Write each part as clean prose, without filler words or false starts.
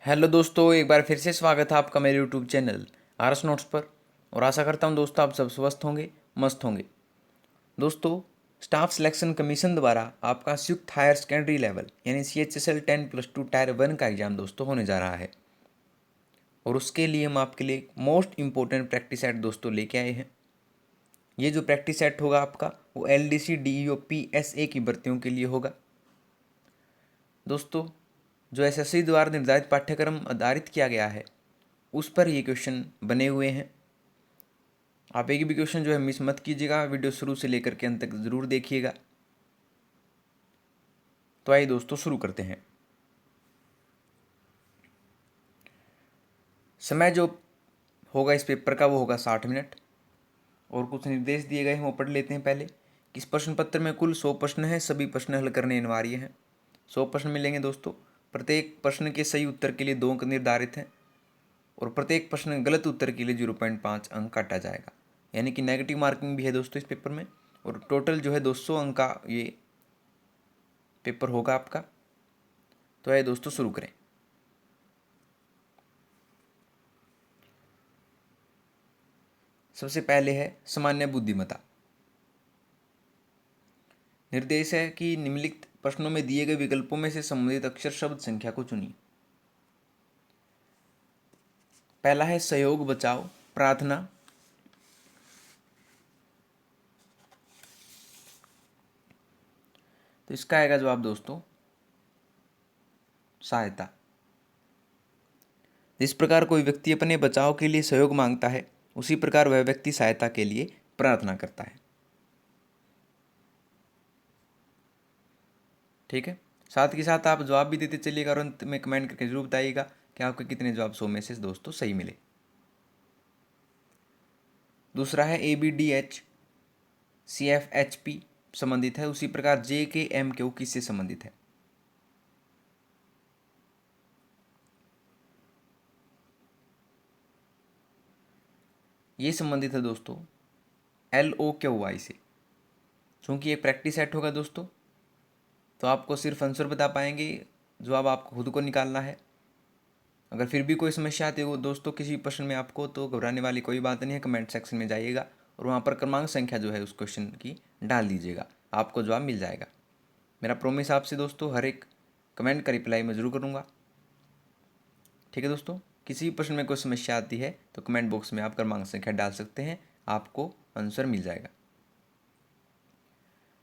Hello दोस्तों, एक बार फिर से स्वागत है आपका मेरे यूट्यूब चैनल आरएस नोट्स पर। और आशा करता हूं दोस्तों आप सब स्वस्थ होंगे, मस्त होंगे। दोस्तों, स्टाफ सिलेक्शन कमीशन द्वारा आपका संयुक्त हायर सेकेंडरी लेवल यानी CHSL 10+2 टायर 1 का एग्जाम दोस्तों होने जा रहा है। और उसके लिए हम आपके लिए मोस्ट इम्पोर्टेंट प्रैक्टिस सेट दोस्तों लेके आए हैं। ये जो प्रैक्टिस सेट होगा आपका वो LDC DEO PSA की भर्तियों के लिए होगा। दोस्तों, जो SSC द्वारा निर्धारित पाठ्यक्रम आधारित किया गया है उस पर ये क्वेश्चन बने हुए हैं। आप एक भी क्वेश्चन जो है मिस मत कीजिएगा, वीडियो शुरू से लेकर के अंत तक ज़रूर देखिएगा। तो आइए दोस्तों शुरू करते हैं। समय जो होगा इस पेपर का वो होगा 60 मिनट। और कुछ निर्देश दिए गए हैं वो पढ़ लेते हैं पहले। इस प्रश्न पत्र में कुल 100 प्रश्न हैं, सभी प्रश्न हल करने अनिवार्य हैं। 100 प्रश्न मिलेंगे दोस्तों। प्रत्येक प्रश्न के सही उत्तर के लिए 2 अंक निर्धारित हैं और प्रत्येक प्रश्न गलत उत्तर के लिए 0.5 अंक काटा जाएगा, यानी कि नेगेटिव मार्किंग भी है दोस्तों इस पेपर में। और टोटल जो है 200 अंक का ये पेपर होगा आपका। तो आइए दोस्तों शुरू करें। सबसे पहले है सामान्य बुद्धिमत्ता। निर्देश है कि निम्नलिखित प्रश्नों में दिए गए विकल्पों में से संबंधित अक्षर शब्द संख्या को चुनिए। पहला है सहयोग, बचाव, प्रार्थना। तो इसका आएगा जवाब दोस्तों सहायता। जिस प्रकार कोई व्यक्ति अपने बचाव के लिए सहयोग मांगता है उसी प्रकार वह व्यक्ति सहायता के लिए प्रार्थना करता है। ठीक है, साथ के साथ आप जवाब भी देते चलिएगा और अंत में कमेंट करके जरूर बताइएगा कि आपके कितने जवाब 100 में से दोस्तों सही मिले। दूसरा है ABDH CFHP संबंधित है, उसी प्रकार JKMQ किससे संबंधित है। ये संबंधित है दोस्तों LOQY से। चूंकि ये प्रैक्टिस सेट होगा दोस्तों तो आपको सिर्फ आंसर बता पाएंगे, जवाब आपको खुद को निकालना है। अगर फिर भी कोई समस्या आती है दोस्तों किसी प्रश्न में आपको, तो घबराने वाली कोई बात नहीं है। कमेंट सेक्शन में जाइएगा और वहाँ पर क्रमांक संख्या जो है उस क्वेश्चन की डाल दीजिएगा, आपको जवाब मिल जाएगा। मेरा प्रॉमिस आपसे दोस्तों, हर एक कमेंट का रिप्लाई मैं ज़रूर करूँगा। ठीक है दोस्तों, किसी भी प्रश्न में कोई समस्या आती है तो कमेंट बॉक्स में आप क्रमांक संख्या डाल सकते हैं, आपको आंसर मिल जाएगा।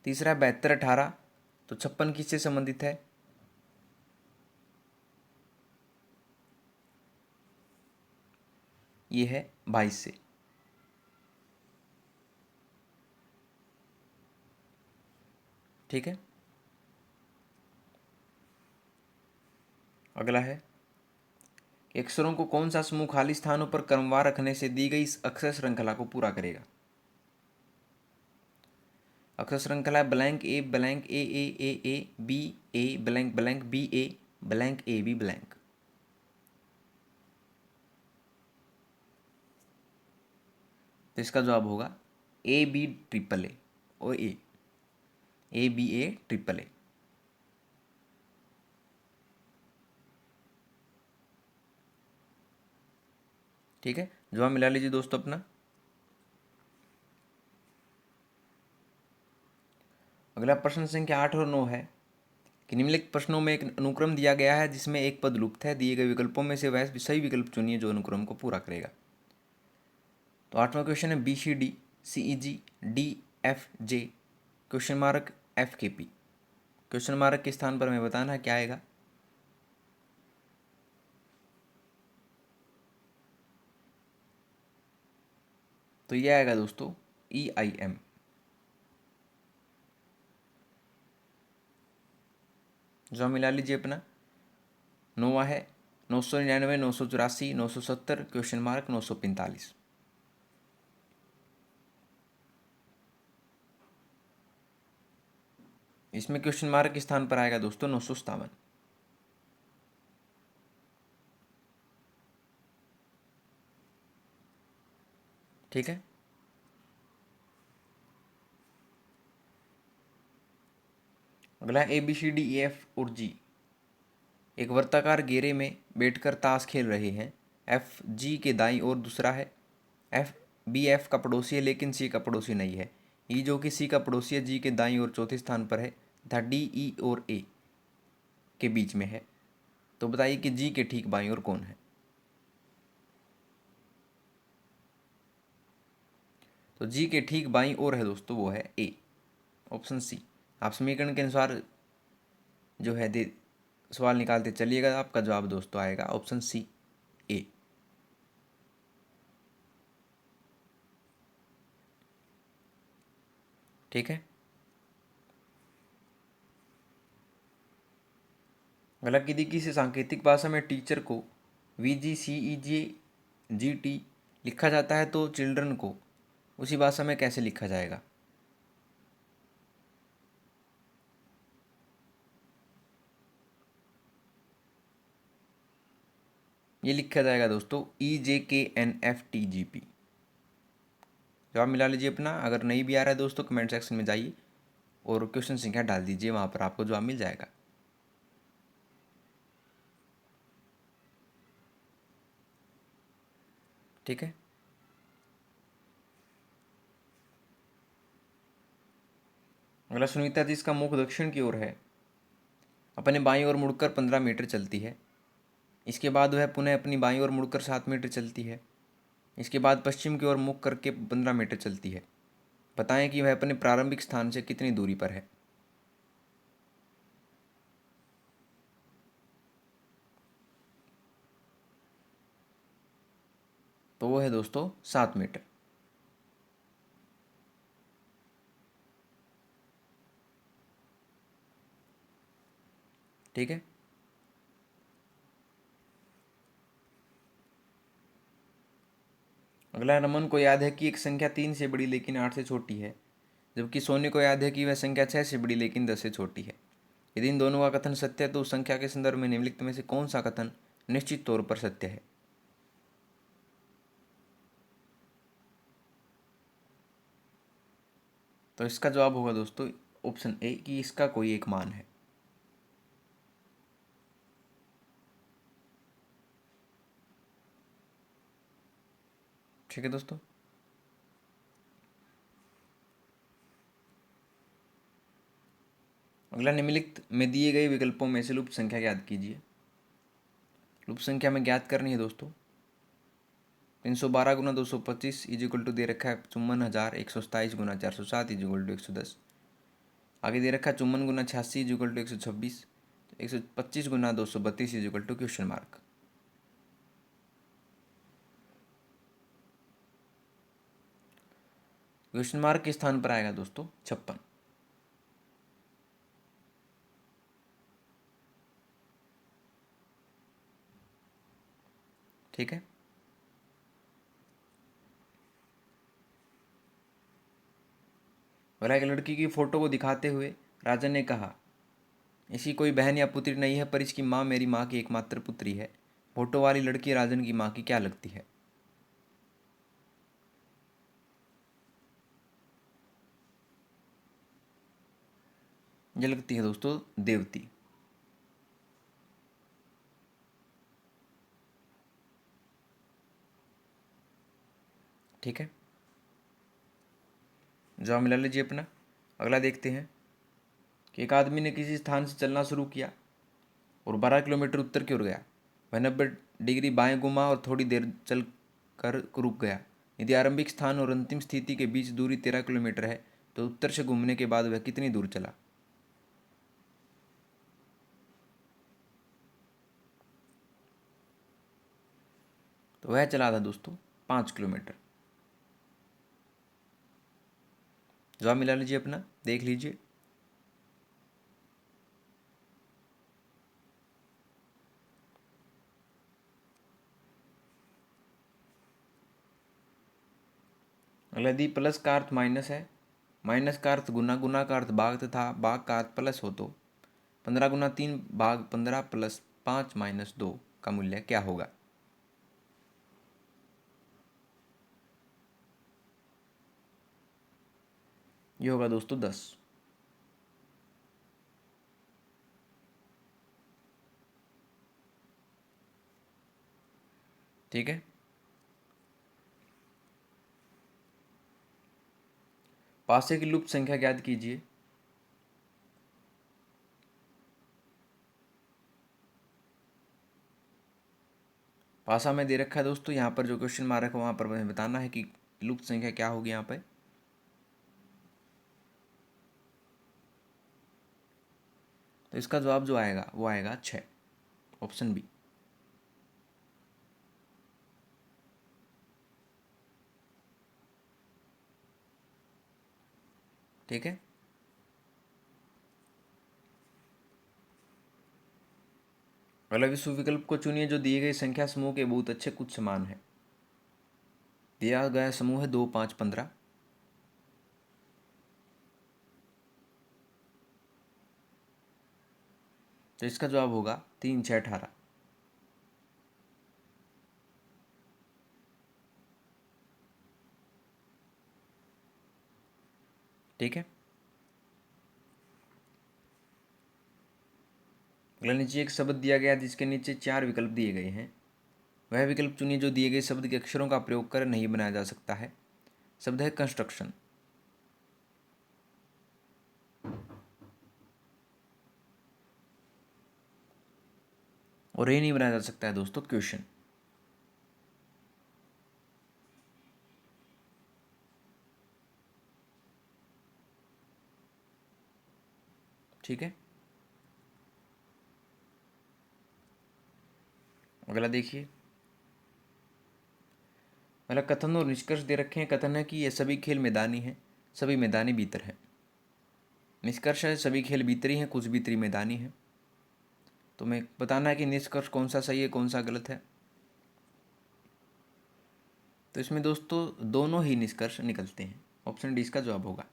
तीसरा 72-18, तो 56 किससे संबंधित है। ये है 22 से। ठीक है, अगला है कि अक्षरों को कौन सा समूह खाली स्थानों पर क्रमवार रखने से दी गई इस अक्षर श्रृंखला को पूरा करेगा। अक्षर श्रृंखला blank A blank A B A blank blank B A blank A B blank. तो इसका जवाब होगा ABAAA और ABAAA। ठीक है, जवाब मिला लीजिए दोस्तों अपना। अगला प्रश्न संख्या 8 और 9 है कि निम्नलिखित प्रश्नों में एक अनुक्रम दिया गया है जिसमें एक पद लुप्त है। दिए गए विकल्पों में से वह सही विकल्प चुनिए जो अनुक्रम को पूरा करेगा। तो 8वां क्वेश्चन है BCD CEG DFJ question mark FKP। Question mark के स्थान पर हमें बताना है क्या आएगा। तो ये आएगा दोस्तों EIM। जो मिला लीजिए अपना। 9वां है 999 984 970 क्वेश्चन मार्क 945। इसमें क्वेश्चन मार्क के स्थान पर आएगा दोस्तों 957। ठीक है, अगला ABCDEF और G। एक वर्ताकार घेरे में बैठकर ताश खेल रहे हैं। एफ जी के दाईं ओर दूसरा है। एफ बी एफ का पड़ोसी है लेकिन सी का पड़ोसी नहीं है। ई जो कि सी का पड़ोसी है जी के दाईं ओर चौथे स्थान पर है तथा डी ई और ए के बीच में है। तो बताइए कि जी के ठीक बाईं ओर कौन है। तो जी के ठीक बाईं ओर है दोस्तों, वो है ए, ऑप्शन सी। आप समीकरण के अनुसार जो है दे सवाल निकालते चलिएगा, आपका जवाब दोस्तों आएगा ऑप्शन सी, ए। ठीक है। अगला कि से सांकेतिक भाषा में टीचर को VGCEJ लिखा जाता है तो चिल्ड्रन को उसी भाषा में कैसे लिखा जाएगा। ये लिखा जाएगा दोस्तों EJKNFTGP। जवाब मिला लीजिए अपना। अगर नहीं भी आ रहा है दोस्तों कमेंट सेक्शन में जाइए और क्वेश्चन संख्या डाल दीजिए, वहाँ पर आपको जवाब मिल जाएगा। ठीक है। अगला सुनीता जिसका मुख दक्षिण की ओर है अपने बाईं ओर मुड़कर 15 मीटर चलती है। इसके बाद वह पुनः अपनी बाईं ओर मुड़कर 7 मीटर चलती है। इसके बाद पश्चिम की ओर मुख करके 15 मीटर चलती है। बताएं कि वह अपने प्रारंभिक स्थान से कितनी दूरी पर है। तो वो है दोस्तों 7 मीटर। ठीक है। अगला, रमन को याद है कि एक संख्या 3 से बड़ी लेकिन 8 से छोटी है, जबकि सोनी को याद है कि वह संख्या 6 से बड़ी लेकिन 10 से छोटी है। यदि इन दोनों का कथन सत्य है तो उस संख्या के संदर्भ में निम्नलिखित में से कौन सा कथन निश्चित तौर पर सत्य है। तो इसका जवाब होगा दोस्तों ऑप्शन ए कि इसका कोई एक मान है। ठीक है दोस्तों। अगला, निम्नलिखित में दिए गए विकल्पों में से लुप्त संख्या ज्ञात कीजिए। लुप्त संख्या में ज्ञात करनी है दोस्तों। 312 गुना 225 इज इक्वल टू दे रखा है 54,127 गुना 407 इज इक्वल टू 110। आगे दे रखा है 54 गुना 86 इज इक्वल टू 126। 125 गुना 232 is equal to question mark. Question mark के स्थान पर आएगा दोस्तों 56। ठीक है। बोला, एक लड़की की फोटो को दिखाते हुए राजा ने कहा, इसकी कोई बहन या पुत्री नहीं है पर इसकी माँ मेरी माँ की एकमात्र पुत्री है। फोटो वाली लड़की राजन की माँ की क्या लगती है। ये लगती है दोस्तों देवती। ठीक है। जवाब मिला लीजिए अपना। अगला देखते हैं कि एक आदमी ने किसी स्थान से चलना शुरू किया और 12 किलोमीटर उत्तर की ओर गया। वह 90 डिग्री बाएं घुमा और थोड़ी देर चल कर रुक गया। यदि आरंभिक स्थान और अंतिम स्थिति के बीच दूरी 13 किलोमीटर है तो उत्तर से घूमने के बाद वह कितनी दूर चला। तो वह चला था दोस्तों 5 किलोमीटर। जवाब मिला लीजिए अपना, देख लीजिए। अगला, यदि प्लस का अर्थ माइनस है, माइनस का अर्थ गुना, गुना का अर्थ भाग तथा भाग का अर्थ प्लस हो तो 15 गुना 3 भाग 15 प्लस 5 माइनस 2 का मूल्य क्या होगा। ये होगा दोस्तों 10। ठीक है। पासे की लुप्त संख्या ज्ञात कीजिए। पासा में दे रखा है दोस्तों, यहाँ पर जो क्वेश्चन मार्क है वहाँ पर हमें बताना है कि लुप्त संख्या क्या होगी यहाँ पे। तो इसका जवाब जो आएगा वो आएगा 6, ऑप्शन बी। ठीक है। अगला विश्व विकल्प को चुनिए जो दिए गए संख्या समूह के बहुत अच्छे कुछ समान है। दिया गया समूह है 2, 5, 15। तो इसका जवाब होगा 3, 6, 18। ठीक है। अगला नीचे एक शब्द दिया गया जिसके नीचे 4 विकल्प दिए गए हैं। वह विकल्प चुनिए जो दिए गए शब्द के अक्षरों का प्रयोग कर नहीं बनाया जा सकता है। शब्द है कंस्ट्रक्शन, और ये नहीं बनाया जा सकता है दोस्तों क्वेश्चन। ठीक है। अगला देखिए, मतलब कथन और निष्कर्ष दे रखे हैं। कथन है कि ये सभी खेल मैदानी हैं, सभी मैदानी भीतर हैं। निष्कर्ष है सभी खेल भीतरी हैं, कुछ भीतरी मैदानी है। तो मैं बताना है कि निष्कर्ष कौन सा सही है कौन सा गलत है। तो इसमें दोस्तों दोनों ही निष्कर्ष निकलते हैं, ऑप्शन डी इसका जवाब होगा।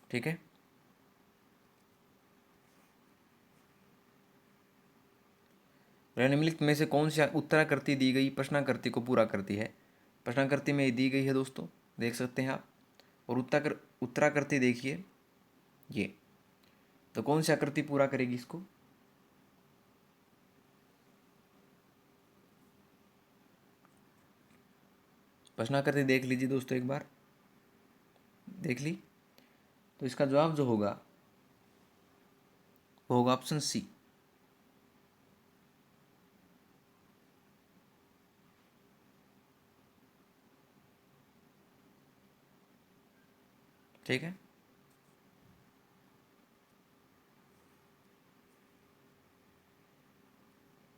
ठीक है। निम्नलिखित में से कौन सी उत्तराकृति दी गई प्रश्नाकृति को पूरा करती है। प्रश्नाकृति में दी गई है दोस्तों, देख सकते हैं आप। और उत्तराकृति देखिए ये, तो कौन सी आकृति पूरा करेगी इसको। प्रश्नाकृति देख लीजिए दोस्तों एक बार, देख ली। तो इसका जवाब जो होगा वो होगा ऑप्शन सी। ठीक है।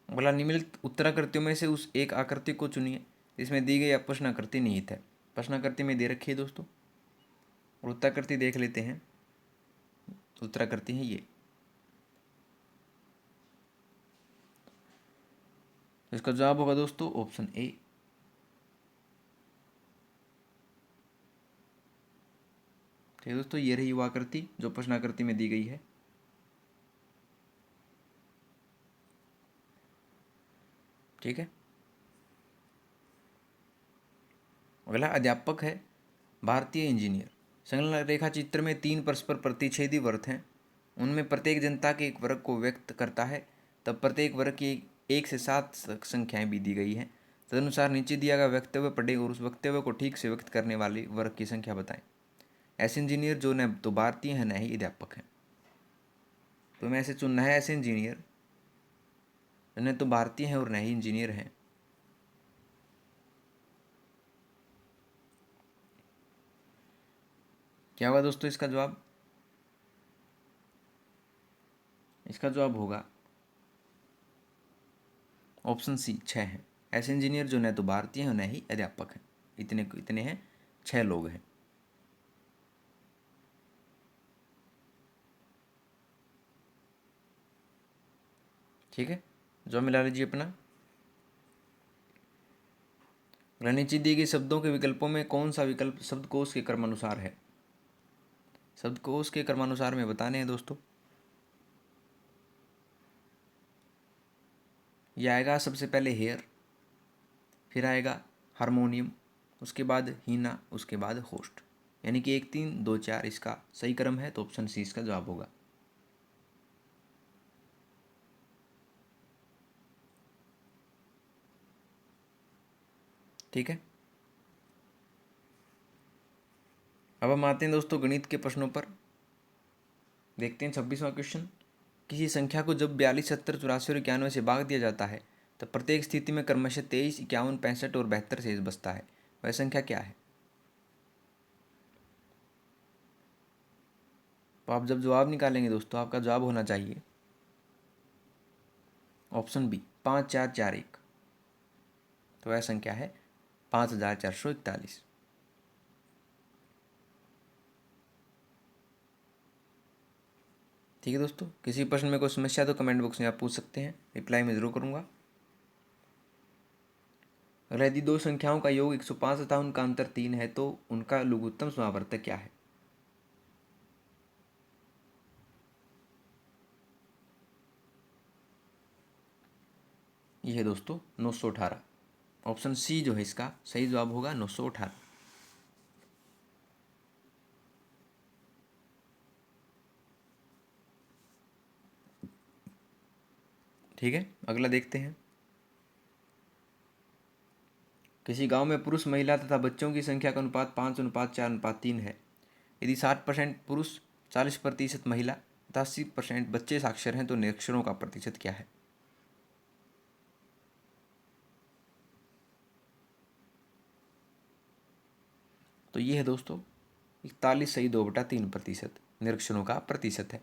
बोला निम्नलिखित उत्तराकृतियों में से उस एक आकृति को चुनिए इसमें दी गई प्रश्नाकृति निहित है। प्रश्नाकृति में दे रखी है दोस्तों, और उत्तराकृति देख लेते हैं। उत्तराकृति है ये। तो इसका जवाब होगा दोस्तों ऑप्शन ए। ठीक है दोस्तों, ये रही वो आकृति जो प्रश्नाकृति में दी गई है। ठीक है। अगला अध्यापक है भारतीय इंजीनियर। संलग्न रेखा चित्र में 3 परस्पर प्रतिच्छेदी वृत्त हैं। उनमें प्रत्येक जनता के एक वर्ग को व्यक्त करता है। तब प्रत्येक वर्ग की 1 से 7 संख्याएं भी दी गई हैं। तदनुसार नीचे दिया गया वक्तव्य पढ़ें और उस वक्तव्य को ठीक से व्यक्त करने वाले वर्ग की संख्या बताएं। ऐसे इंजीनियर जो न तो भारतीय हैं न ही अध्यापक हैं। तो हमें ऐसे चुनना है ऐसे इंजीनियर न तो भारतीय हैं और न ही इंजीनियर हैं। क्या होगा दोस्तों इसका जवाब। इसका जवाब होगा ऑप्शन सी 6 हैं। ऐसे इंजीनियर जो न तो भारतीय हैं और न ही अध्यापक हैं। इतने इतने हैं, 6 लोग हैं। ठीक है, जो मिला लीजिए अपना। नीचे दी गई शब्दों के विकल्पों में कौन सा विकल्प शब्दकोश के क्रमानुसार है। शब्दकोश के क्रमानुसार में बताने हैं दोस्तों। यह आएगा सबसे पहले हेयर, फिर आएगा हारमोनियम, उसके बाद हीना, उसके बाद होस्ट। यानी कि 1 3 2 4 इसका सही क्रम है, तो ऑप्शन सी इसका जवाब होगा। ठीक है, अब हम आते हैं दोस्तों गणित के प्रश्नों पर। देखते हैं 26वां क्वेश्चन। किसी संख्या को जब 42 70 84 और 91 से भाग दिया जाता है तो प्रत्येक स्थिति में क्रमशः 23 51 65 और 72 शेष बचता है, वह संख्या क्या है? तो आप जब जवाब निकालेंगे दोस्तों, आपका जवाब होना चाहिए ऑप्शन बी 5441। तो वह संख्या है 5441। ठीक है दोस्तों, किसी प्रश्न में कोई समस्या तो कमेंट बॉक्स में आप पूछ सकते हैं, रिप्लाई मैं ज़रूर करूँगा। अगर यदि दो संख्याओं का योग 105 तथा उनका अंतर 3 है तो उनका लघुत्तम समावर्तक क्या है? ये है दोस्तों 918। ऑप्शन सी जो है इसका सही जवाब होगा 918। ठीक है, अगला देखते हैं। किसी गांव में पुरुष महिला तथा बच्चों की संख्या का अनुपात 5:4:3 है। यदि 60% पुरुष 40% महिला तथा 80% बच्चे साक्षर हैं तो निरक्षरों का प्रतिशत क्या है? तो ये है दोस्तों 41.2/3% निरक्षरों का प्रतिशत है।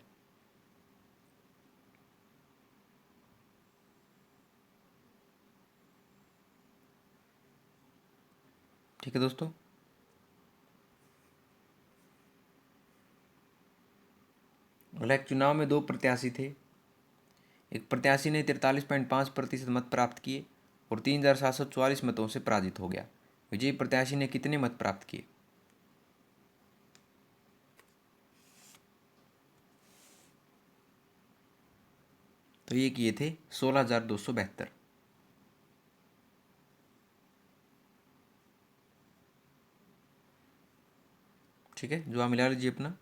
ठीक है दोस्तों, अगला एक चुनाव में दो प्रत्याशी थे। एक प्रत्याशी ने 43.5% मत प्राप्त किए और 3744 मतों से पराजित हो गया। विजयी प्रत्याशी ने कितने मत प्राप्त किए? तो ये किए थे 16,272। ठीक है, जवाब मिला लीजिए अपना।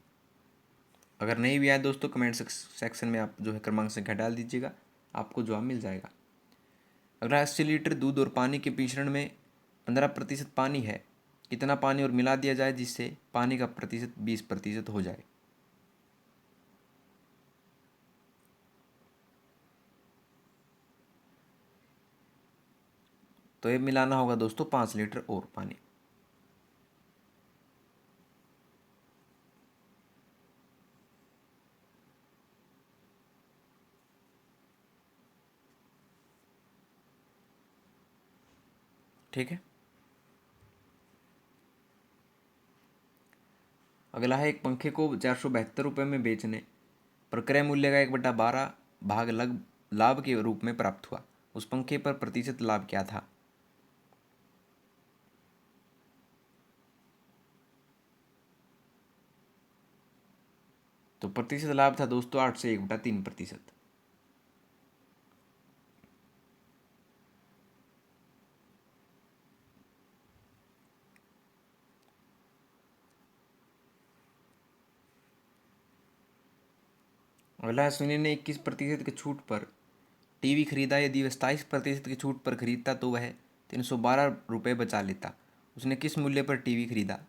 अगर नहीं भी आए दोस्तों, कमेंट सेक्शन में आप जो है क्रमांक संख्या डाल दीजिएगा, आपको जवाब मिल जाएगा। अगर 80 लीटर दूध और पानी के मिश्रण में 15% पानी है, कितना पानी और मिला दिया जाए जिससे पानी का प्रतिशत 20% हो जाए? तो ये मिलाना होगा दोस्तों 5 लीटर और पानी। ठीक है, अगला है एक पंखे को 472 रुपये में बेचने पर क्रय मूल्य का 1/12 भाग लग लाभ के रूप में प्राप्त हुआ। उस पंखे पर प्रतिशत लाभ क्या था? तो प्रतिशत लाभ था दोस्तों 8 से 1/3%। अगला है सुनील ने 21% की छूट पर टीवी खरीदा। यदि वह 27% की छूट पर खरीदता तो वह 312 रुपये बचा लेता। उसने किस मूल्य पर टीवी खरीदा?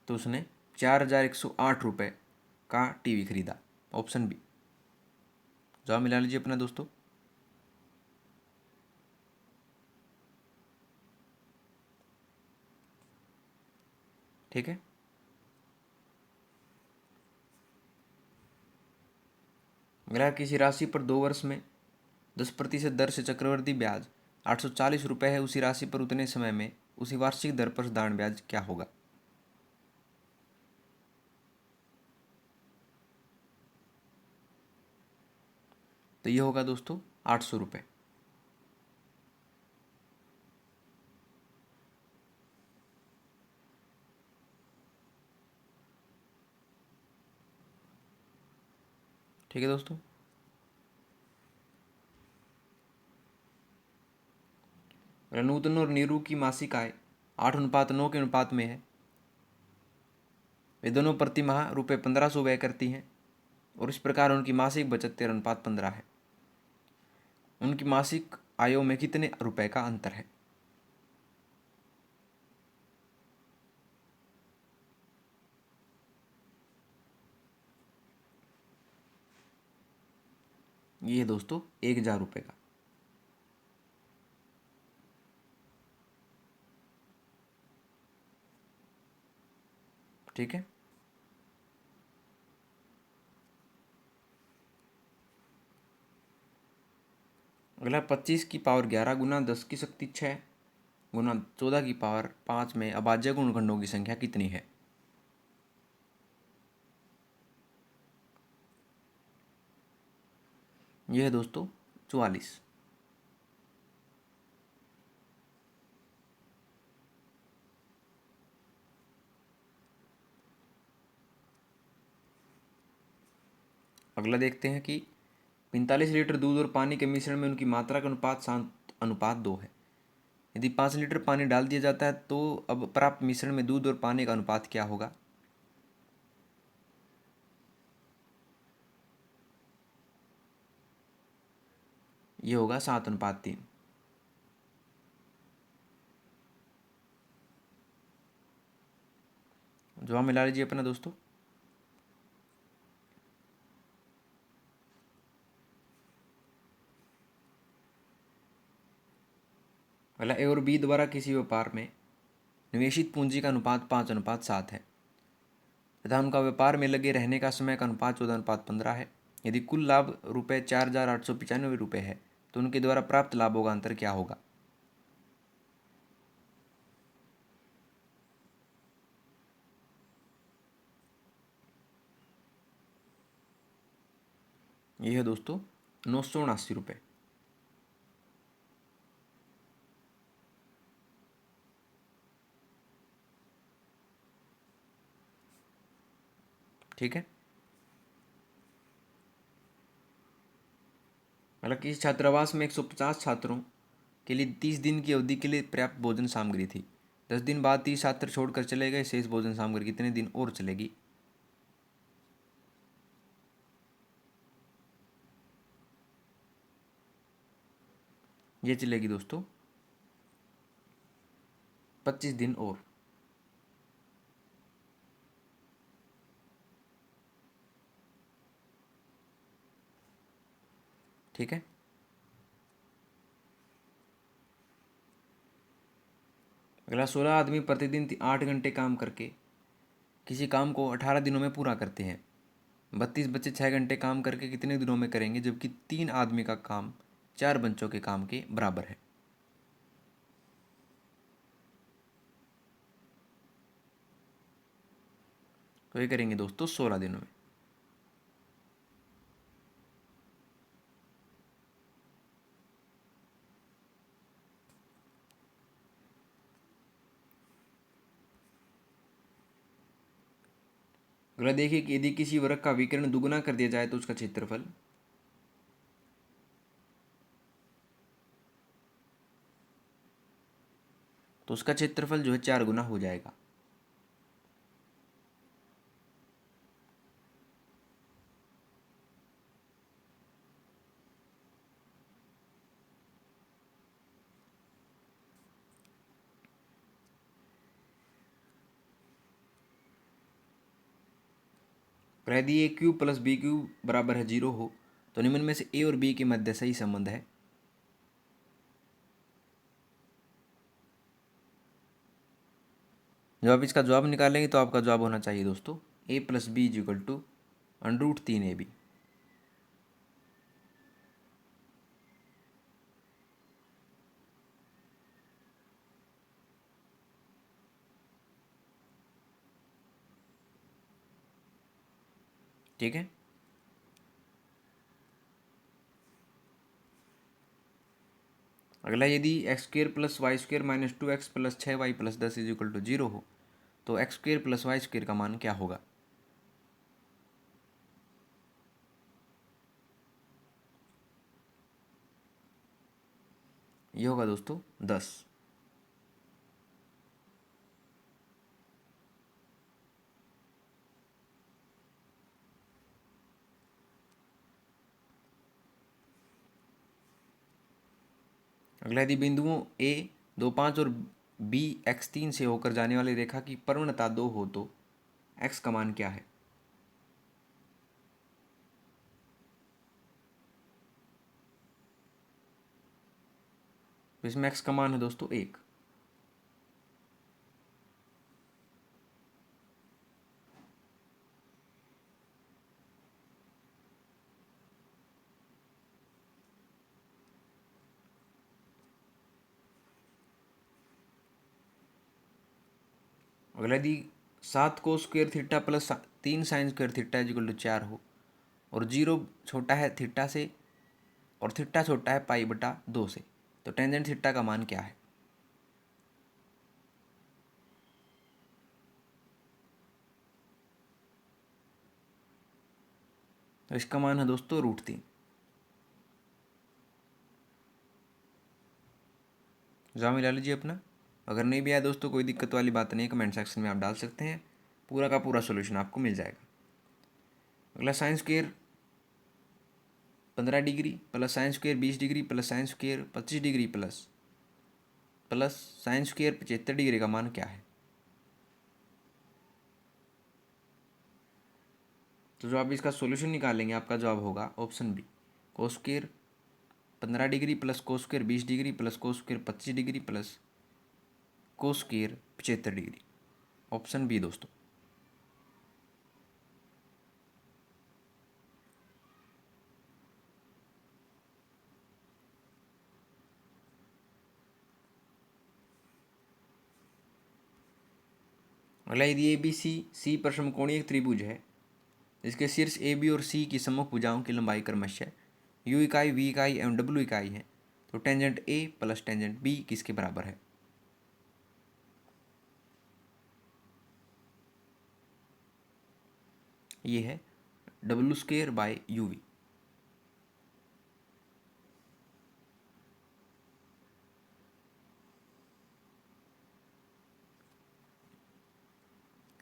तो उसने 4,108 रुपये का टीवी खरीदा। Option B. जवाब मिला लीजिए अपना दोस्तों। ठीक है, अगला किसी राशि पर 2 वर्ष में 10% दर से चक्रवृद्धि ब्याज 840 रुपये है, उसी राशि पर उतने समय में उसी वार्षिक दर पर साधारण ब्याज क्या होगा? तो ये होगा दोस्तों 800 रुपये। ठीक है दोस्तों, नूतन और नीरू की मासिक आय 8:9 के अनुपात में है। वे दोनों प्रति माह ₹1500 व्यय करती हैं और इस प्रकार उनकी मासिक बचत 13:15 है। उनकी मासिक आयों में कितने रुपए का अंतर है? ये है दोस्तों 1000 रुपये का। ठीक है। अगला 25 की पावर 11 गुना 10 की शक्ति 6 गुना 14 की पावर 5 में अभाज्य गुणनखंडों की संख्या कितनी है? यह है दोस्तों 44। अगला देखते हैं कि 45 लीटर दूध और पानी के मिश्रण में उनकी मात्रा का अनुपात 7:2 है। यदि 5 लीटर पानी डाल दिया जाता है तो अब प्राप्त मिश्रण में दूध और पानी का अनुपात क्या होगा? ये होगा 7:3। जवाब मिला लीजिए अपना दोस्तों। अगला ए और बी द्वारा किसी व्यापार में निवेशित पूंजी का अनुपात 5:7 है तथा उनका व्यापार में लगे रहने का समय का अनुपात 14:15 है। यदि कुल लाभ ₹4,895 है तो उनके द्वारा प्राप्त लाभों का अंतर क्या होगा? ये है दोस्तों 979 रुपये। ठीक है। मतलब किसी छात्रावास में 150 छात्रों के लिए 30 दिन की अवधि के लिए पर्याप्त भोजन सामग्री थी। 10 दिन बाद 30 छात्र छोड़कर चले गए। शेष भोजन सामग्री कितने दिन और चलेगी? ये चलेगी दोस्तों 25 दिन और। ठीक है। अगला 16 आदमी प्रतिदिन 8 घंटे काम करके किसी काम को 18 दिनों में पूरा करते हैं। 32 बच्चे 6 घंटे काम करके कितने दिनों में करेंगे जबकि 3 आदमी का काम 4 बच्चों के काम के बराबर है? तो ये करेंगे दोस्तों 16 दिनों में। अगला देखिए कि यदि किसी वर्ग का विकर्ण दुगुना कर दिया जाए तो उसका क्षेत्रफल। तो उसका क्षेत्रफल जो है 4 गुना हो जाएगा। यदि ए क्यूब प्लस बी क्यूब बराबर है 0 हो तो निम्न में से ए और बी के मध्य सही संबंध है? जब आप इसका जवाब निकालेंगे तो आपका जवाब होना चाहिए दोस्तों A plus B is equal to √3ab। ठीक है। अगला यदि x² plus y² minus 2x plus 6y plus 10 is equal to 0 हो तो x² प्लस y² का मान क्या होगा? ये होगा दोस्तों 10। अगला, यदि बिंदुओं ए 2 5 और बी x 3 से होकर जाने वाली रेखा की प्रवणता 2 हो तो x का मान क्या है? तो इसमें x का मान है दोस्तों 1। अगला, यदि 7 cos square theta plus 3 sine square theta equal to 4 हो और 0 छोटा है थीटा से और थीटा छोटा है π/2 से, तो टेंजेंट थीटा का मान क्या है? तो इसका मान है दोस्तों √3। जवाब मिला लीजिए अपना। अगर नहीं भी आया दोस्तों, कोई दिक्कत वाली बात नहीं है, कमेंट सेक्शन में आप डाल सकते हैं, पूरा का पूरा सोल्यूशन आपको मिल जाएगा। अगला, sine square 15 degree plus sine square 20 degree plus sine square 25 degree plus plus sine square 75 degree का मान क्या है? तो जो आप इसका सोल्यूशन निकालेंगे, आपका जवाब होगा option B, cos square 15 degree plus cos square 20 degree plus cos square 25 degree plus cos square 75 degree. Option B दोस्तों। अगला, यदि ए बी सी पर समकोणीय त्रिभुज है जिसके शीर्ष ए बी और सी की सम्मुख भुजाओं की लंबाई क्रमशः यू इकाई, वी इकाई एवं डब्ल्यू इकाई है, तो tangent A plus tangent B किसके बराबर है? ये है W²/UV।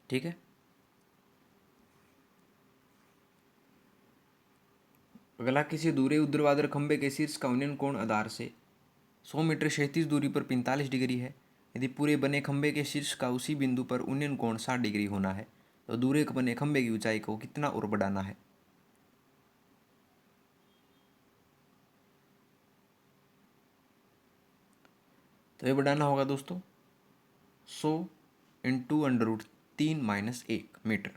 ठीक है। अगला, किसी दूरी ऊर्ध्वाधर खंभे के शीर्ष का उन्नयन कोण आधार से 100 मीटर क्षैतिज दूरी पर 45 डिग्री है। यदि पूरे बने खंभे के शीर्ष का उसी बिंदु पर उन्नयन कोण 60 डिग्री होना है, तो दूरे बने खंभे की ऊंचाई को कितना और बढ़ाना है? तो ये बढ़ाना होगा दोस्तों 100 इंटू √3 - 1 मीटर।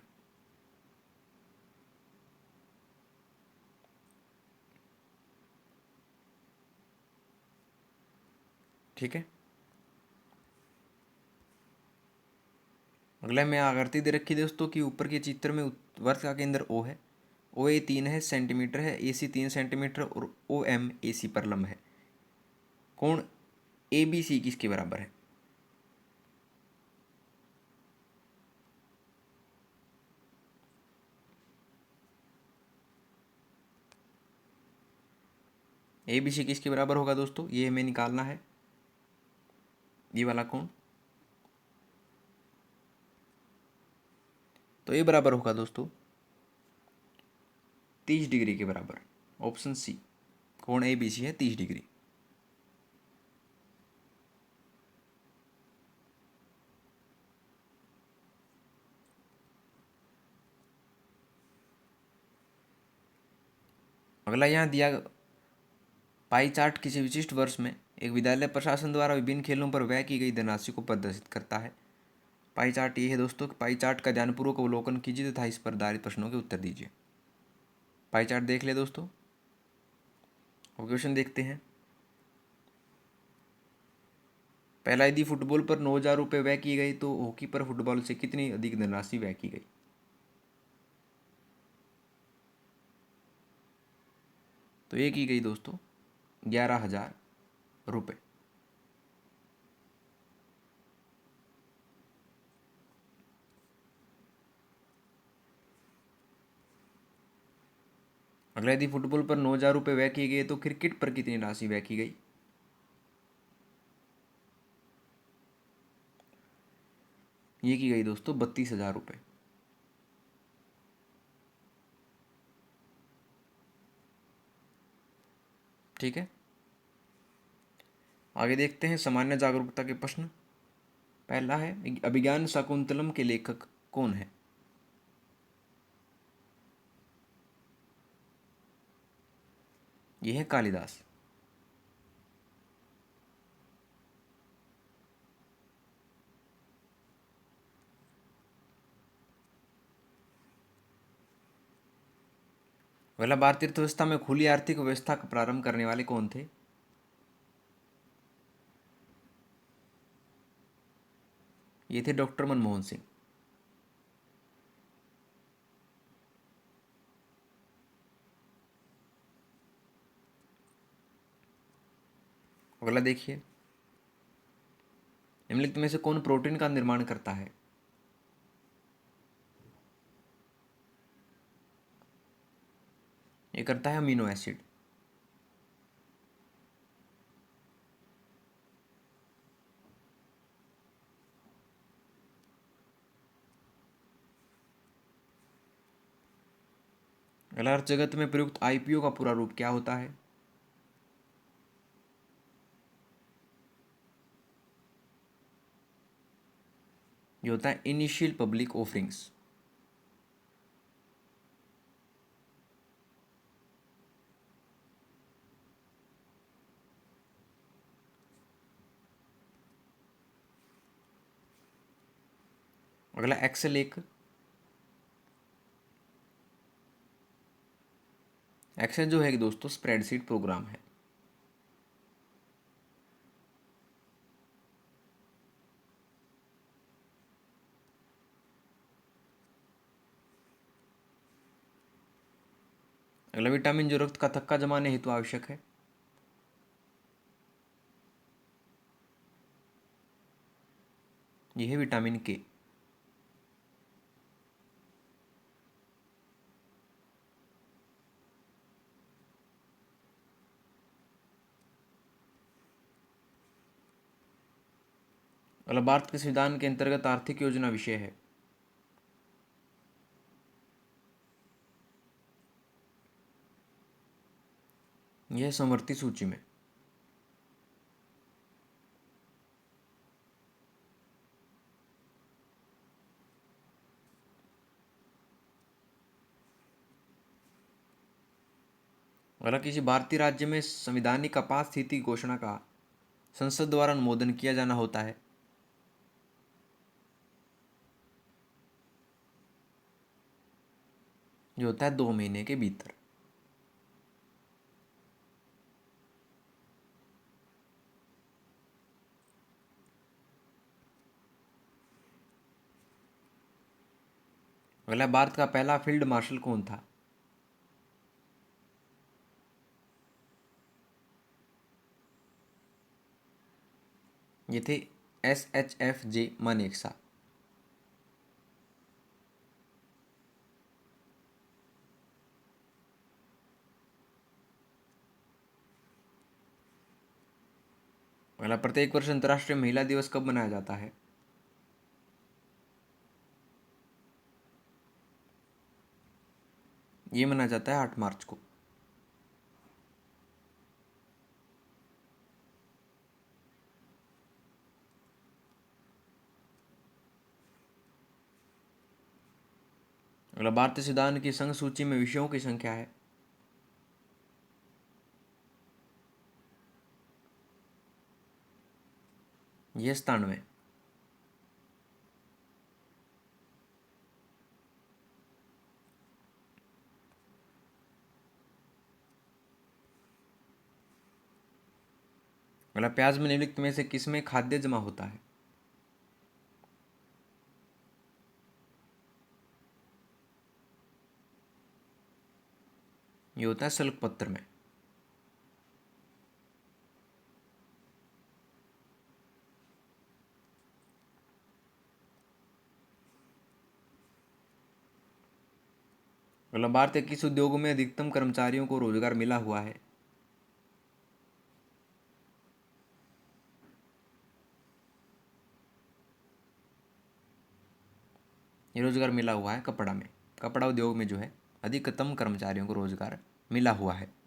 ठीक है। अगला में आकृति दे रखी दोस्तों कि ऊपर के चित्र में वृत्त का केंद्र ओ है, ओ ए 3 है सेंटीमीटर है, ए सी 3 सेंटीमीटर और ओ एम ए सी पर लंब है। कोण ए बी सी किसके बराबर है? ए बी सी किसके बराबर होगा दोस्तों? ये हमें निकालना है, ये वाला कोण। तो ये बराबर होगा दोस्तों 30 डिग्री के बराबर। ऑप्शन सी, कोण ए बी सी है 30 डिग्री। अगला, यहाँ दिया पाई चार्ट किसी विशिष्ट वर्ष में एक विद्यालय प्रशासन द्वारा विभिन्न खेलों पर व्यय की गई धनराशि को प्रदर्शित करता है। पाई चार्ट ये है दोस्तों। पाई चार्ट का ध्यानपूर्वक अवलोकन कीजिए तथा इस पर आधारित प्रश्नों के उत्तर दीजिए। पाई चार्ट देख ले दोस्तों। अब क्वेश्चन देखते हैं। पहला, यदि फुटबॉल पर 9,000 रुपये व्यय किए गए तो हॉकी पर फुटबॉल से कितनी अधिक धनराशि व्यय की गई? तो ये की गई दोस्तों 11,000 रुपये। अगला, यदि फुटबॉल पर 9,000 रुपये व्यय किए गए तो क्रिकेट पर कितनी राशि व्यय की गई? ये की गई दोस्तों 32,000 रुपये। ठीक है, आगे देखते हैं सामान्य जागरूकता के प्रश्न। पहला है, अभिज्ञान शाकुंतलम के लेखक कौन है? यह है कालिदास। अगला, भारतीय अर्थव्यवस्था में खुली आर्थिक व्यवस्था का प्रारंभ करने वाले कौन थे? ये थे डॉक्टर मनमोहन सिंह। अगला देखिए, निम्नलिखित में से कौन प्रोटीन का निर्माण करता है? ये करता है अमीनो एसिड। अगला, अर्थ जगत में प्रयुक्त आईपीओ का पूरा रूप क्या होता है? ये होता है इनिशियल पब्लिक ऑफरिंग्स। अगला, एक्सेल एक्सेल जो है कि दोस्तों स्प्रेडशीट प्रोग्राम है। अगला, विटामिन जो रक्त का थक्का जमाने हेतु आवश्यक है। यह है विटामिन के। अगला, भारत के संविधान के अंतर्गत आर्थिक योजना विषय है। यह समवर्ती सूची में। अगला, किसी भारतीय राज्य में संविधानिक आपात स्थिति की घोषणा का संसद द्वारा अनुमोदन किया जाना होता है। जो होता है 2 महीने के भीतर। अगला, भारत का पहला फील्ड मार्शल कौन था? ये थे SHFJ मानेकशॉ। अगला, प्रत्येक वर्ष अंतर्राष्ट्रीय महिला दिवस कब मनाया जाता है? ये मनाया जाता है 8 मार्च को। अगला, भारतीय संविधान की संघ सूची में विषयों की संख्या है। यह 97। अगला, प्याज में निम्नलिखित में से किसमें खाद्य जमा होता है? ये होता है सल्क पत्र में। अगला, भारतीय किस उद्योग में अधिकतम कर्मचारियों को रोजगार मिला हुआ है? ये रोजगार मिला हुआ है कपड़ा में। कपड़ा उद्योग में जो है अधिकतम कर्मचारियों को रोजगार मिला हुआ है।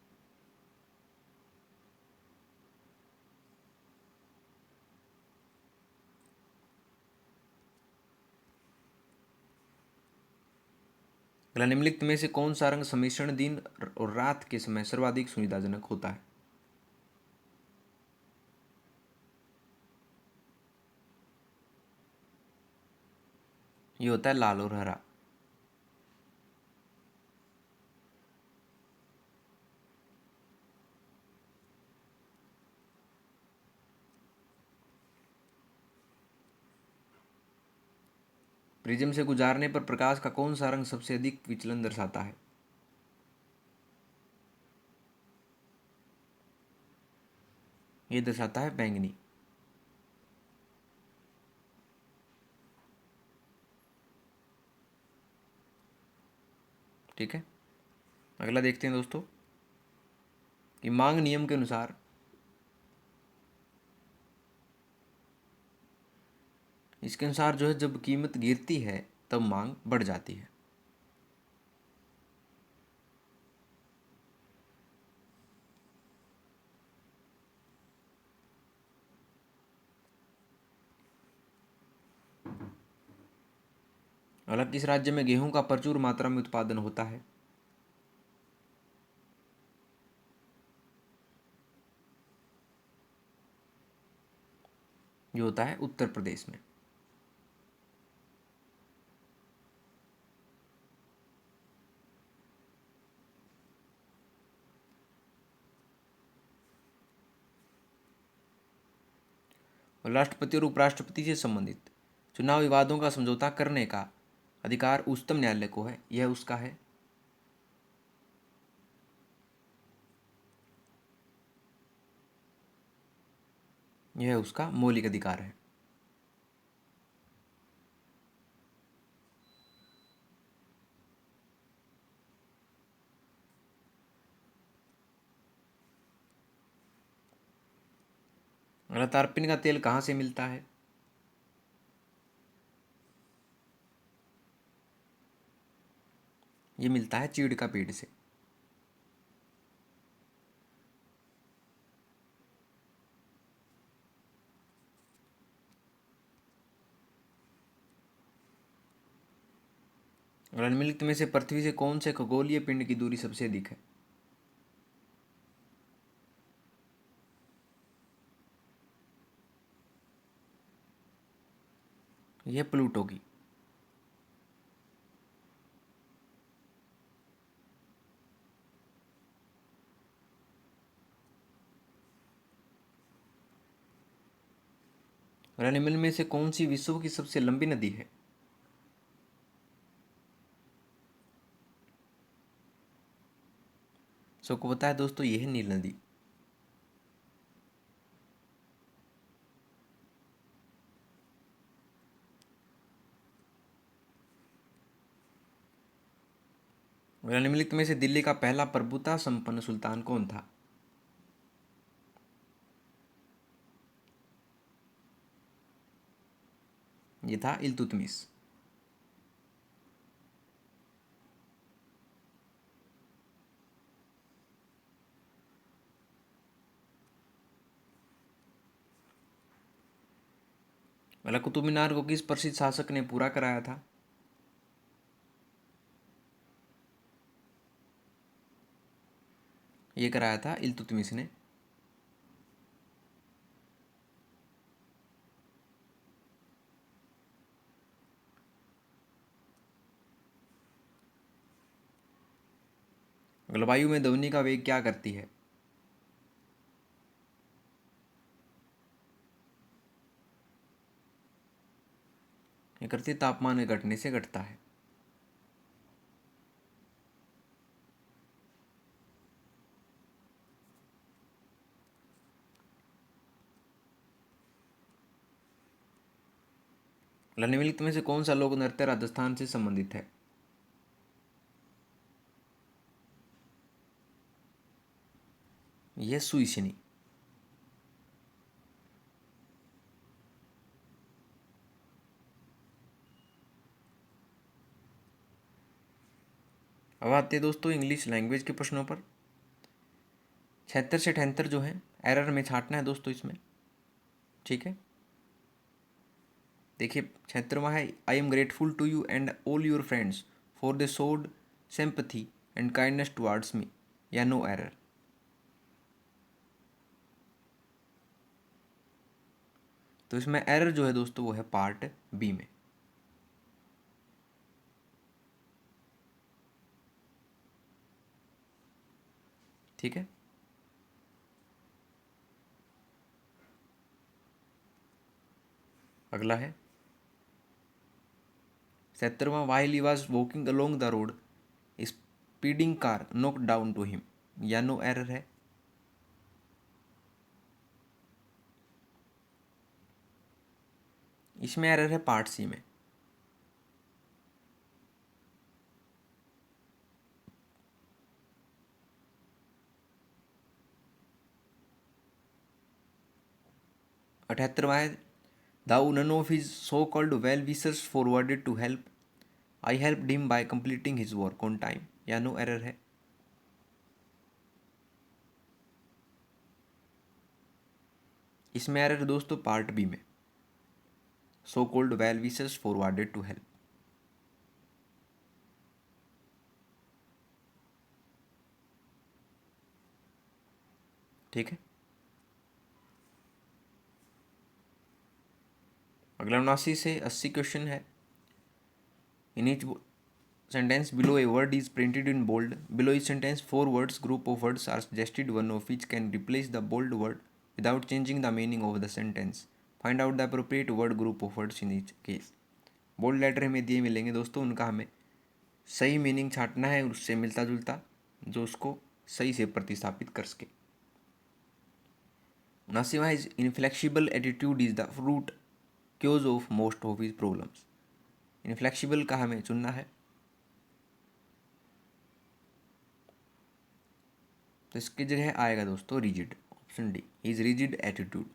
अगला, निम्नलिखित में से कौन सा रंग सम्मिश्रण दिन और रात के समय सर्वाधिक सुविधाजनक होता है? ये होता है लाल और हरा। प्रिज्म से गुजारने पर प्रकाश का कौन सा रंग सबसे अधिक विचलन दर्शाता है? ये दर्शाता है बैंगनी। ठीक है, अगला देखते हैं दोस्तों कि मांग नियम के अनुसार इसके अनुसार जो है जब कीमत गिरती है तब मांग बढ़ जाती है। अलग किस राज्य में गेहूं का प्रचुर मात्रा में उत्पादन होता है? ये होता है उत्तर प्रदेश में। और राष्ट्रपति और उपराष्ट्रपति से संबंधित चुनाव विवादों का समझौता करने का अधिकार उच्चतम न्यायालय को है। यह उसका है, यह उसका मौलिक अधिकार है। अगला, तारपीन का तेल कहाँ से मिलता है? ये मिलता है चीड़ का पेड़ से। अगला, निम्नलिखित में से पृथ्वी से कौन से खगोलीय पिंड की दूरी सबसे अधिक है? यह प्लूटो की। अगला, निम्न में से कौन सी विश्व की सबसे लंबी नदी है? सबको पता है दोस्तों, यह है नील नदी। अगला, निम्नलिखित में से दिल्ली का पहला प्रभुता संपन्न सुल्तान कौन था? ये था इल्तुतमिश। अगला, कुतुब मीनार को किस प्रसिद्ध शासक ने पूरा कराया था? ये कराया था इल्तुतमिश ने। जलवायु में ध्वनि का वेग क्या करती है? ये करती है तापमान के घटने से घटता है। निम्नलिखित में से कौन सा लोक नृत्य राजस्थान से संबंधित है? यह सुईसनी। अब आते हैं दोस्तों इंग्लिश लैंग्वेज के प्रश्नों पर। 76 से 78 जो है एरर में छांटना है दोस्तों इसमें, ठीक है। देखिए 76वां है, I am grateful to you and all your friends for the showed sympathy and kindness towards me, या नो एरर। तो इसमें एरर जो है दोस्तों वो है पार्ट बी में, ठीक है। अगला है 77वां, while he was walking along the road speeding car knock down to him, या नो एरर है। इसमें एरर है पार्ट सी में। अठहत्तरवा है, though none of his so called well wishers forwarded to help, I help him by completing his work on time, या no error है। इसमें एरर दोस्तों पार्ट बी में, so called well wishers forwarded to help, ठीक है। अगला 79 से 80 question है। इन each sentence below a word is printed in bold. Below each sentence, four words, group of words are suggested, one of which can replace the bold word without changing the meaning of the sentence. Find out the appropriate word group of words in each case. Bold letter हमें दिए मिलेंगे दोस्तों, उनका हमें सही meaning छांटना है उससे मिलता जुलता, जो उसको सही से प्रतिस्थापित कर सके। 79वां is inflexible attitude is the root cause of most of his problems. Inflexible का हमें चुनना है, तो इसकी जगह आएगा दोस्तों rigid, option D, is rigid attitude.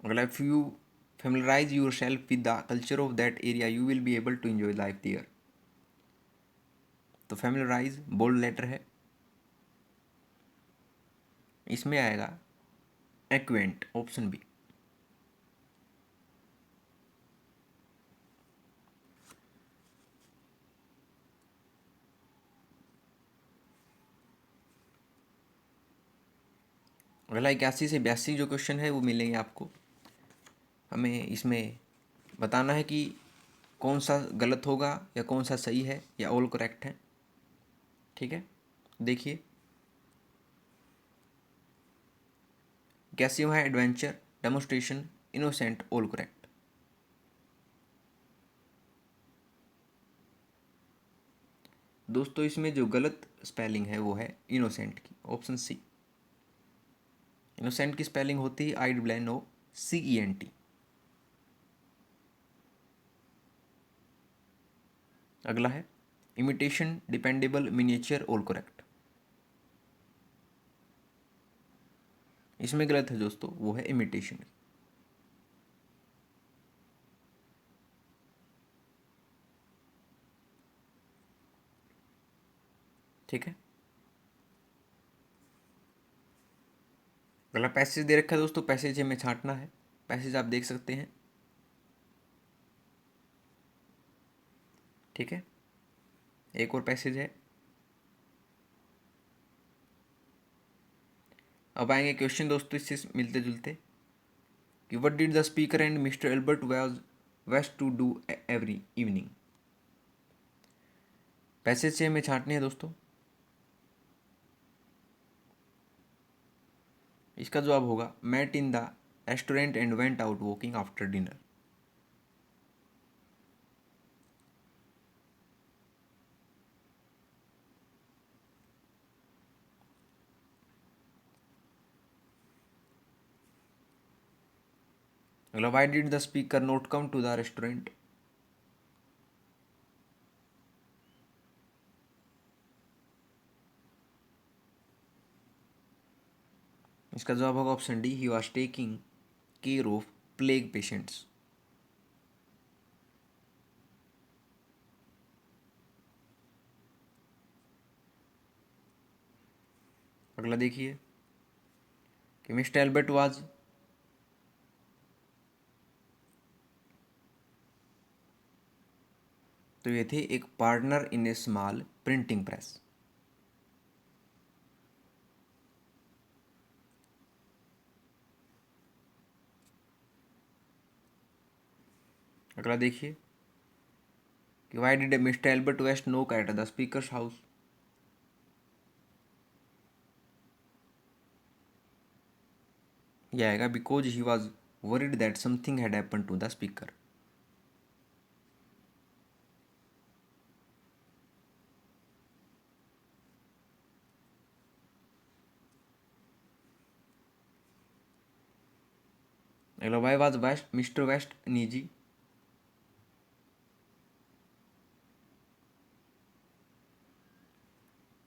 अगला, if you familiarize yourself with the culture of that area you will be able to enjoy life there। तो familiarize बोल्ड लेटर है, इसमें आएगा एक्वेंट, ऑप्शन बी। अगला 81 से 82 जो क्वेश्चन है वो मिलेंगे आपको। हमें इसमें बताना है कि कौन सा गलत होगा या कौन सा सही है या ऑल करेक्ट है, ठीक है। देखिए 81वां है, adventure, demonstration, innocent, all correct. दोस्तों इसमें जो गलत स्पेलिंग है वो है इनोसेंट की, ऑप्शन सी। इनोसेंट की स्पेलिंग होती है INNOCENT। अगला है imitation, dependable, miniature, all correct. इसमें गलत है दोस्तों, वो है इमिटेशन, ठीक है। अगला पैसेज दे रखा है दोस्तों, पैसेज हमें छांटना है। पैसेज आप देख सकते हैं, ठीक है। एक और पैसेज है। अब आएंगे क्वेश्चन दोस्तों इससे मिलते जुलते, कि what did the speaker and Mister Albert was West to do every evening. Passage से हमें छांटने हैं दोस्तों। इसका जवाब होगा met in the restaurant and went out walking after dinner. अगला, why did the speaker not come to the restaurant. इसका जवाब होगा option D, he was taking care of plague patients. अगला देखिए कि मिस्टर एल्बर्ट वाज तो ये थे एक partner in a small printing press. अगला देखिए कि why did Mister Albert West knock at the speaker's house. यह आएगा because he was worried that something had happen to the speaker. अगला why was West Mister West निजी।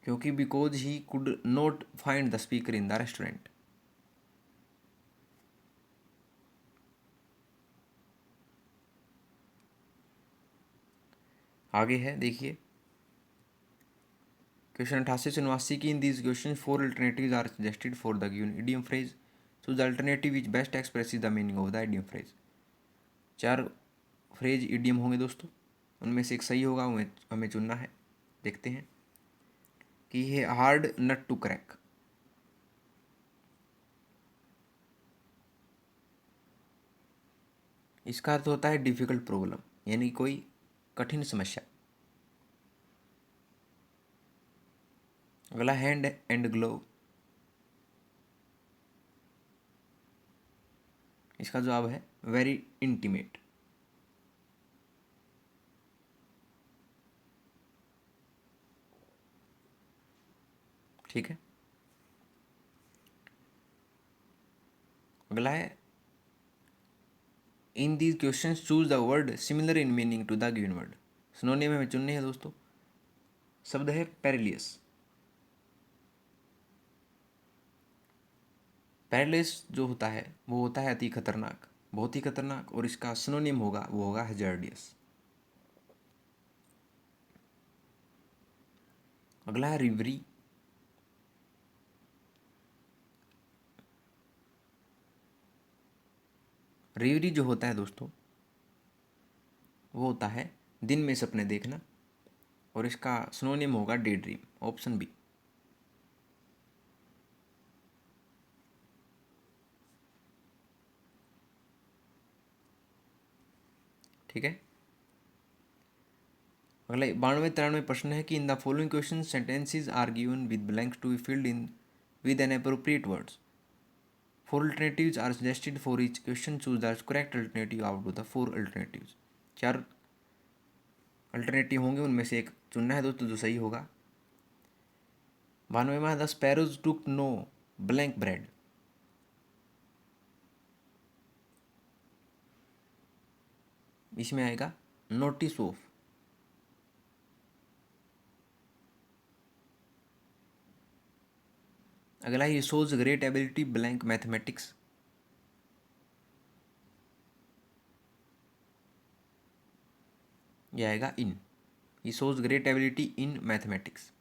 क्योंकि because he could not find the speaker in the restaurant. आगे है देखिए question 88 से 89 की in these question 4 alternatives are suggested for the given idiom phrase. Choose the alternative which best expresses the meaning of the idiom phrase. 4 phrase idiom होंगे दोस्तों, उनमें से एक सही होगा, हमें चुनना है। देखते हैं कि ये हार्ड नट टू क्रैक। इसका अर्थ होता है डिफिकल्ट प्रॉब्लम, यानी कोई कठिन समस्या। अगला हैंड एंड ग्लोव। इसका जवाब है वेरी इंटीमेट। ठीक है। अगला है in these question choose the word similar in meaning to the given word. Synonym हमें चुनने हैं दोस्तों। शब्द है पेरिलियस। पेरिलियस जो होता है वो होता है अति खतरनाक, बहुत ही खतरनाक, और इसका सिनोनिम होगा वो होगा हैजर्डियस। अगला है रिवरी। रिवरी जो होता है दोस्तों वो होता है दिन में सपने देखना, और इसका सिनोनिम होगा डे ड्रीम। Option B. ठीक है। अगला 92-93 प्रश्न है कि in the following question sentences are given with blanks to be filled in with an appropriate words. 4 alternatives are suggested for each question. Choose the correct alternative out of the 4 alternatives। 4 alternative होंगे, उनमें से एक चुनना है दोस्तों जो सही होगा। 92वां the sparrows took no blank bread. इसमें आएगा नोटिस ऑफ। अगला he shows great ability blank mathematics. यह आएगा in. He shows great ability in mathematics.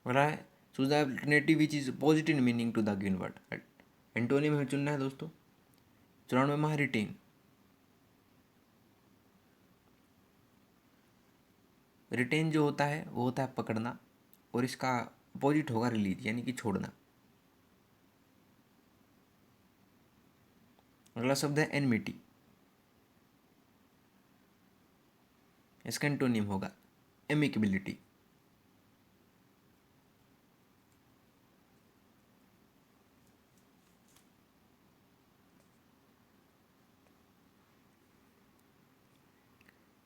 अगला है choose the alternative which is positive meaning to the given word. Antonym हमें चुनना है दोस्तों। 94वां है रिटेन। रिटेन जो होता है वो होता है पकड़ना, और इसका अपोजिट होगा रिलीज, यानी कि छोड़ना। अगला शब्द है एनमिटी। इसका एंटोनिम होगा एमिकेबिलिटी।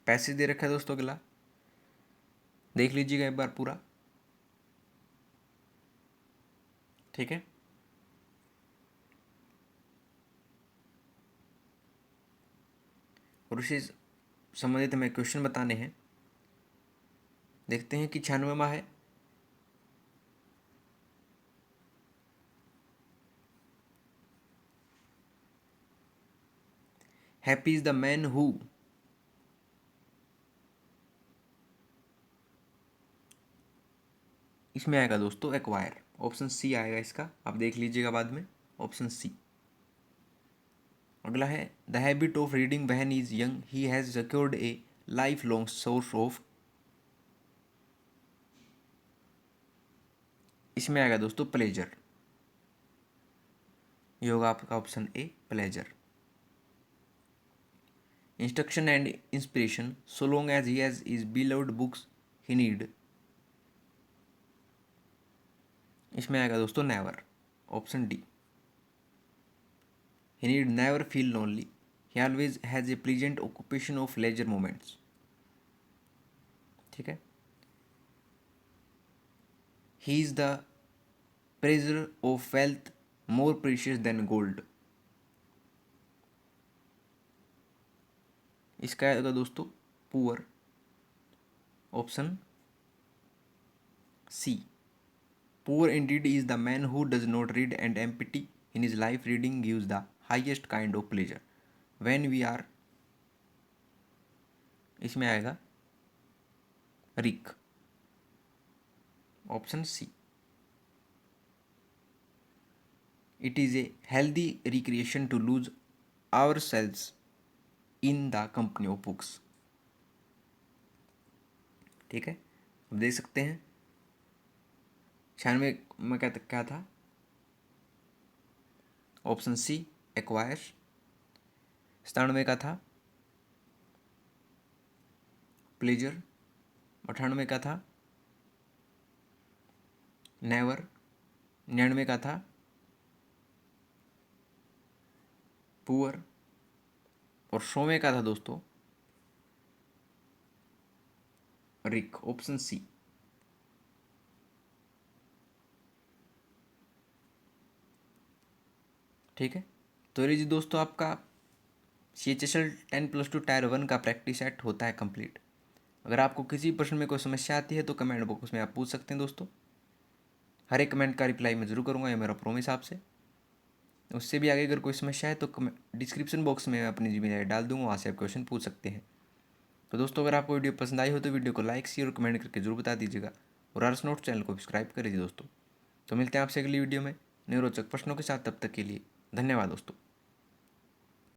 पैसेज दे रखा है दोस्तों, अगला देख लीजिएगा एक बार पूरा। ठीक है। और उससे संबंधित हमें क्वेश्चन बताने हैं। देखते हैं कि 96वां है, happy is the man who, इसमें आएगा दोस्तों एक्वायर, ऑप्शन सी आएगा इसका, आप देख लीजिएगा बाद में, ऑप्शन सी। अगला है the habit of reading when is young he has secured a life long source of, इसमें आएगा दोस्तों प्लेजर, ये होगा आपका option A pleasure. Instruction and inspiration so long as he has is beloved books he need, इसमें आएगा दोस्तों never, option D. He need never feel lonely, he always has a pleasant occupation of leisure moments, ठीक है। He is the pleasure of wealth more precious than gold, इसका आएगा दोस्तों poor, option C. Poor indeed is the man who does not read and empty in his life, reading gives the highest kind of pleasure when we are, इसमें आएगा rich, option C. It is a healthy recreation to lose our selves in the company of books, ठीक है। अब देख सकते हैं 96 में क्या था, ऑप्शन सी एक्वायर। 97 का था प्लेजर। 98 का था नेवर। 99 का था पुअर। और 100वें का था दोस्तों रिक, ऑप्शन सी। ठीक है, तो ये जी दोस्तों आपका CHSL 10+2 टायर 1 का प्रैक्टिस सेट होता है कंप्लीट। अगर आपको किसी प्रश्न में कोई समस्या आती है तो कमेंट बॉक्स में आप पूछ सकते हैं दोस्तों, हर एक कमेंट का रिप्लाई मैं ज़रूर करूँगा, ये मेरा प्रॉमिस आपसे। उससे भी आगे अगर कोई समस्या है तो डिस्क्रिप्शन बॉक्स में मैं अपनी जीमेल आई डाल दूँगा, वहाँ से आप क्वेश्चन पूछ सकते हैं। तो दोस्तों अगर आपको वीडियो पसंद आई हो तो वीडियो को लाइक शेयर और कमेंट करके जरूर बता दीजिएगा, और आर्स नोट्स चैनल को सब्सक्राइब कर दीजिए दोस्तों। तो मिलते हैं आपसे अगली वीडियो में नए रोचक प्रश्नों के साथ, तब तक के लिए धन्यवाद दोस्तों।